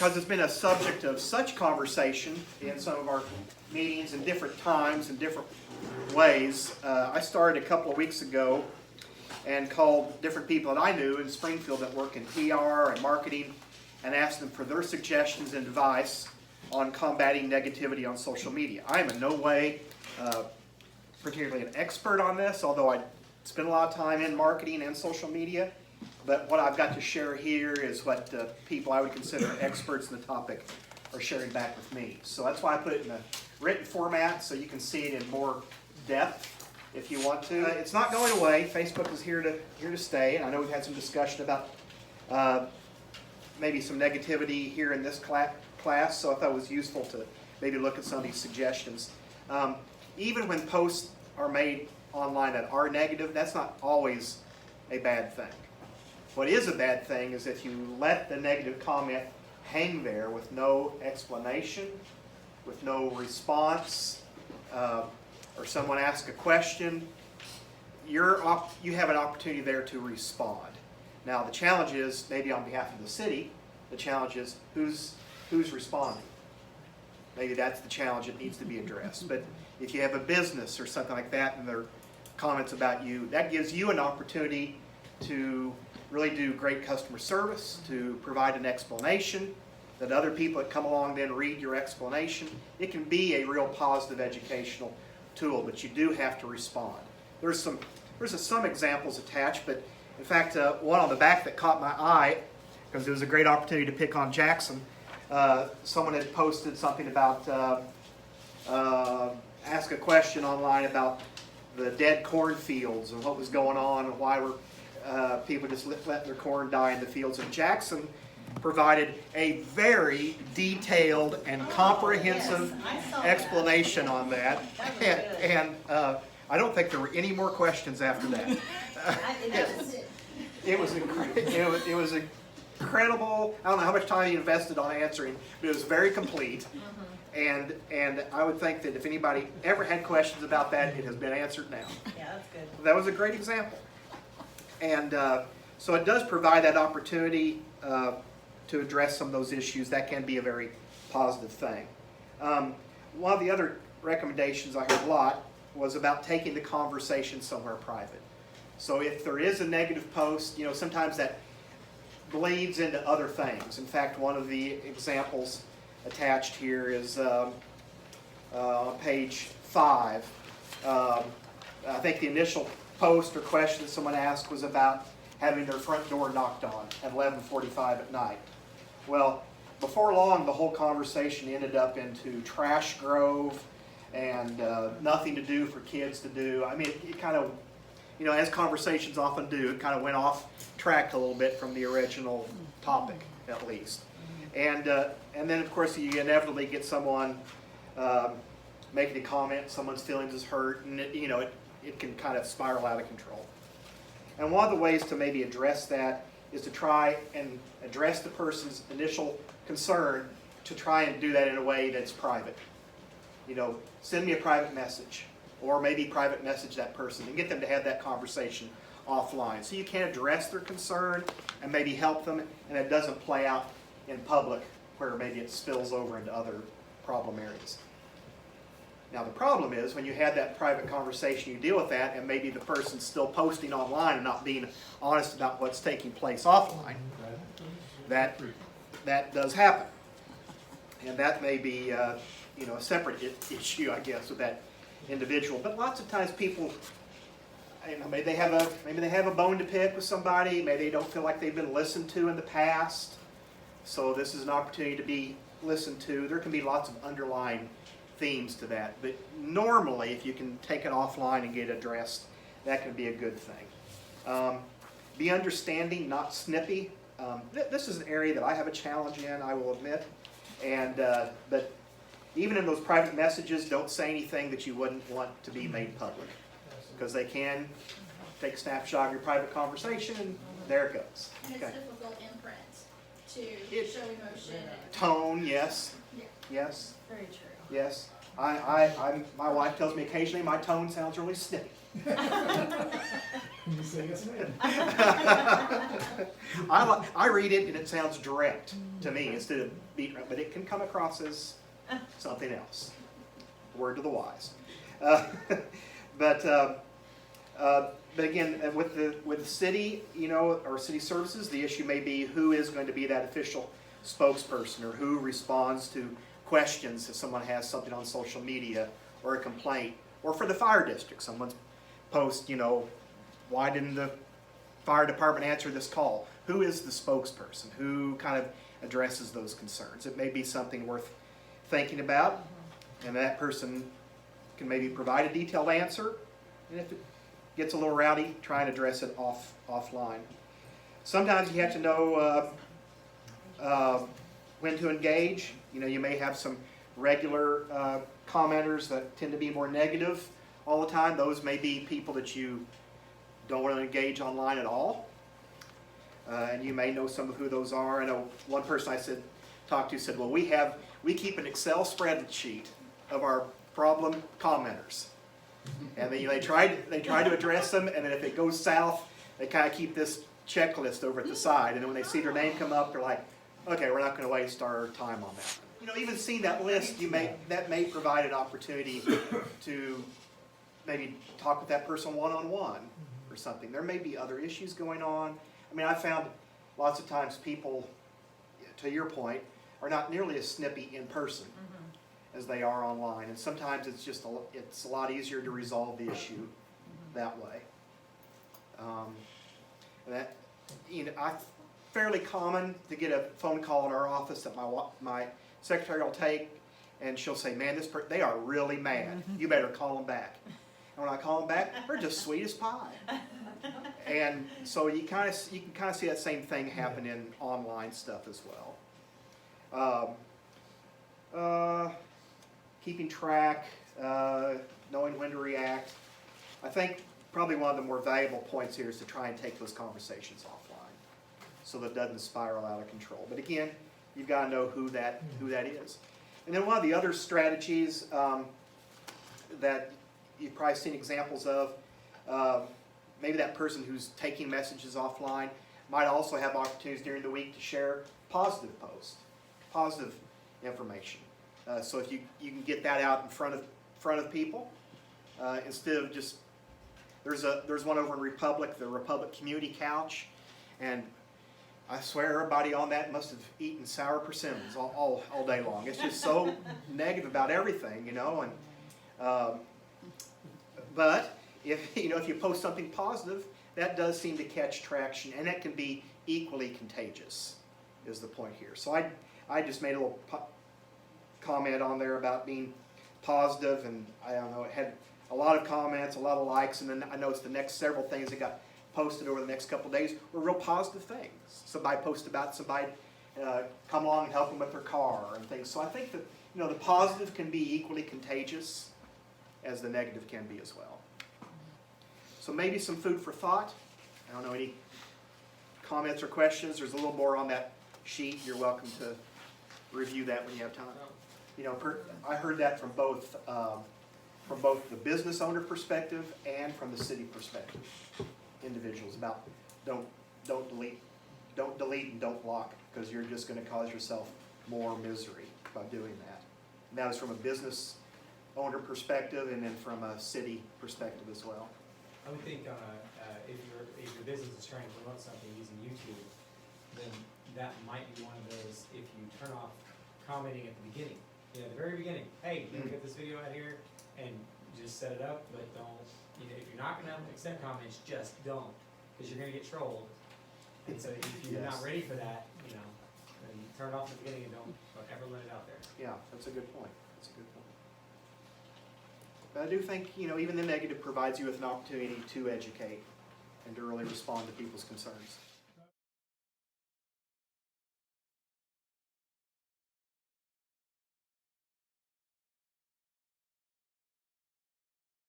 because it's been a subject of such conversation in some of our meetings in different times and different ways, I started a couple of weeks ago and called different people that I knew in Springfield that work in PR and marketing and asked them for their suggestions and advice on combating negativity on social media. I am in no way particularly an expert on this, although I spend a lot of time in marketing and social media. But what I've got to share here is what people I would consider experts in the topic are sharing back with me. So that's why I put it in a written format so you can see it in more depth if you want to. It's not going away. Facebook is here to stay. And I know we've had some discussion about maybe some negativity here in this class, so I thought it was useful to maybe look at some of these suggestions. Even when posts are made online that are negative, that's not always a bad thing. What is a bad thing is if you let the negative comment hang there with no explanation, with no response, or someone asks a question, you have an opportunity there to respond. Now the challenge is, maybe on behalf of the city, the challenge is who's responding. Maybe that's the challenge that needs to be addressed. But if you have a business or something like that and there are comments about you, that gives you an opportunity to really do great customer service, to provide an explanation that other people that come along then read your explanation. It can be a real positive educational tool, but you do have to respond. There's some examples attached, but in fact one on the back that caught my eye, because it was a great opportunity to pick on Jackson. Someone had posted something about, ask a question online about the dead cornfields and what was going on and why were people just letting their corn die in the fields. And Jackson provided a very detailed and comprehensive explanation on that. And I don't think there were any more questions after that. It was incredible. I don't know how much time he invested on answering, but it was very complete. And I would think that if anybody ever had questions about that, it has been answered now. Yeah, that's good. That was a great example. And so it does provide that opportunity to address some of those issues. That can be a very positive thing. One of the other recommendations I heard a lot was about taking the conversation somewhere private. So if there is a negative post, sometimes that bleeds into other things. In fact, one of the examples attached here is on page 5. I think the initial post or question that someone asked was about having their front door knocked on at 11:45 at night. Well, before long, the whole conversation ended up into trash grove and nothing to do for kids to do. I mean, it kind of, as conversations often do, it kind of went off track a little bit from the original topic, at least. And then, of course, you inevitably get someone making a comment, someone's feelings is hurt, and it can kind of spiral out of control. And one of the ways to maybe address that is to try and address the person's initial concern, to try and do that in a way that's private. Send me a private message, or maybe private message that person and get them to have that conversation offline. So you can address their concern and maybe help them, and it doesn't play out in public where maybe it spills over into other problem areas. Now the problem is when you have that private conversation, you deal with that, and maybe the person's still posting online and not being honest about what's taking place offline. That does happen. And that may be a separate issue, I guess, with that individual. But lots of times people, maybe they have a bone to pick with somebody. Maybe they don't feel like they've been listened to in the past. So this is an opportunity to be listened to. There can be lots of underlying themes to that. But normally, if you can take it offline and get it addressed, that can be a good thing. Be understanding, not snippy. This is an area that I have a challenge in, I will admit. But even in those private messages, don't say anything that you wouldn't want to be made public, because they can take a snapshot of your private conversation, and there it goes. And Okay. it's difficult in print to show emotion. Tone, yes. Yeah. Yes. Very true. Yes. My wife tells me occasionally my tone sounds really snippy. You say yes, ma'am. I read it and it sounds direct to me instead of beating, but it can come across as something else. Word to the wise. But again, with the city, or city services, the issue may be who is going to be that official spokesperson, or who responds to questions if someone has something on social media or a complaint, or for the fire district, someone's post, why didn't the fire department answer this call? Who is the spokesperson? Who kind of addresses those concerns? It may be something worth thinking about, and that person can maybe provide a detailed answer, and if it gets a little rowdy, try and address it offline. Sometimes you have to know when to engage. You may have some regular commenters that tend to be more negative all the time. Those may be people that you don't want to engage online at all. And you may know some of who those are. I know one person I talked to said, well, we keep an Excel spreadsheet of our problem commenters. And then they try to address them, and then if it goes south, they kind of keep this checklist over at the side. And then when they see their name come up, they're like, okay, we're not going to waste our time on that. Even seeing that list, that may provide an opportunity to maybe talk with that person one-on-one or something. There may be other issues going on. I found lots of times people, to your point, are not nearly as snippy in person as they are online, and sometimes it's a lot easier to resolve the issue that way. Fairly common to get a phone call in our office that my secretary will take, and she'll say, "Man, they are really mad. You better call them back." And when I call them back, they're just sweet as pie. And so you can kind of see that same thing happen in online stuff as well. Keeping track, knowing when to react. I think probably one of the more valuable points here is to try and take those conversations offline, so that it doesn't spiral out of control. But again, you've got to know who that is. And then one of the other strategies that you've probably seen examples of, maybe that person who's taking messages offline might also have opportunities during the week to share positive posts, positive information. So if you can get that out in front of people, instead of just, there's one over in Republic, the Republic Community Couch, and I swear everybody on that must have eaten sour persimmons all day long. It's just so negative about everything, and but if you post something positive, that does seem to catch traction, and that can be equally contagious, is the point here. So I just made a little comment on there about being positive, and I don't know, it had a lot of comments, a lot of likes, and then I noticed the next several things that got posted over the next couple of days were real positive things. Somebody posted about somebody come along and help them with their car and things. So I think that the positive can be equally contagious as the negative can be as well. So maybe some food for thought. I don't know, any comments or questions? There's a little more on that sheet. You're welcome to review that when you have time. I heard that from both the business owner perspective and from the city perspective. Individuals about don't delete and don't block, because you're just going to cause yourself more misery by doing that. And that is from a business owner perspective, and then from a city perspective as well. I would think if your business is trying to promote something using YouTube, then that might be one of those. If you turn off commenting at the beginning, at the very beginning, hey, you get this video out here, and just set it up, but don't. If you're not going to accept comments, just don't, because you're going to get trolled. And so if you're not ready for that, then turn it off at the beginning and don't ever let it out there. Yeah, that's a good point. But I do think, even the negative provides you with an opportunity to educate and to really respond to people's concerns.